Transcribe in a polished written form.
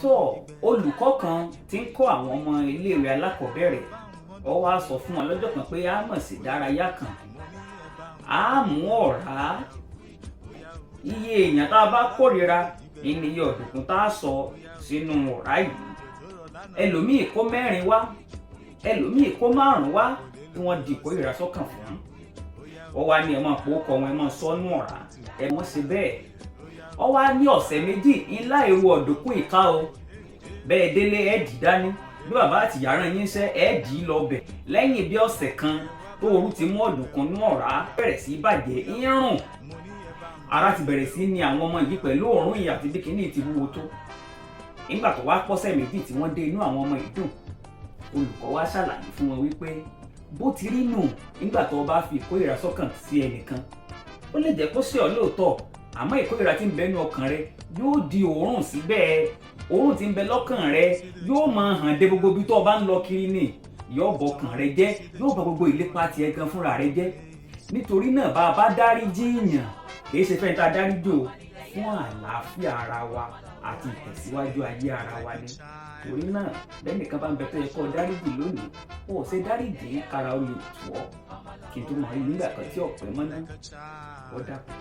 tó olùkọ́ kan tí ń kọ́ àwọn ọmọ iléèwé alákọ̀ọ́bẹ̀rẹ̀ ó wá sọ fún wọn lọ́jọ́ kan pé a mọ̀ sí ìdárayá kan a mú ọ̀rá iye èèyàn tá a bá kórìíra ní iye ọ̀dùnkún tá a sọ sínú ọ̀rá yìí ẹlòmíì kó 4 wá ẹlòmíì kó 5 wá tí wọ́n di ìkórìíra sọ́kàn fún ọ wá ní ẹ máa pò kọ wọn ẹ máa sọnù ọ̀rá ẹ mọ̀ sí bẹ́ẹ̀ ọ wá ní ọ̀sẹ̀ méjì ńlá èrò ọ̀dùnkún ìka o bẹ́ẹ̀ délé ẹ̀ dì dání bí bàbá àti ìyá rán yín ṣẹ́ ẹ̀ dì í lọ bẹ̀ lẹ́yìn bí ọ̀sẹ̀ kan tó ooru ti mú ọ̀dùnkún ní ọ̀rá bẹ̀rẹ̀ sí bàjẹ́ irun ara ti bẹ̀rẹ̀ sí ní àwọn ọmọ yìí pẹ̀lú òórùn ìyà àti bí kìíní ti wúwo tó nígbà tó wá pọ́sẹ̀ méjì tí wọ́n dé inú àwọn ọmọ ìdùn olùkọ́ wá ṣàlàyé fún wọn wípé bó ti rí nù nígbà tó bá fi ìkórìíra sọ́kàn sí ẹnìkan ó lè jẹ́ kó ṣe ọ́ lóòótọ́ àmọ́ ìkórìíra tí ń bẹ nínú ọkàn rẹ yóò di òórùn síbẹ̀ òórùn tí ń bẹ lọ́kàn rẹ yóò máa hàn dé gbogbo ibi tó o bá ń lọ kiri ní yóò bọ ọkàn rẹ jẹ́ yóò bà gbogbo ìlépa tiẹ̀ gan fúnra rẹ jẹ́ nítorí náà bá a bá dáríjì yàn kì í ṣe fẹ́ ta dáríjì o fún àlàáfíà ara wa àti ìtẹ̀síwájú ayé ara wa ni torí náà lẹ́nìkan bá ń bẹ tó yẹ kó dáríjì lónìí ó ṣe dáríjì kára ó lè tù ọ́ kí n tó mọ̀ rí nígbà kan tí ọ̀pẹ mọ́ná ó dàpọ̀.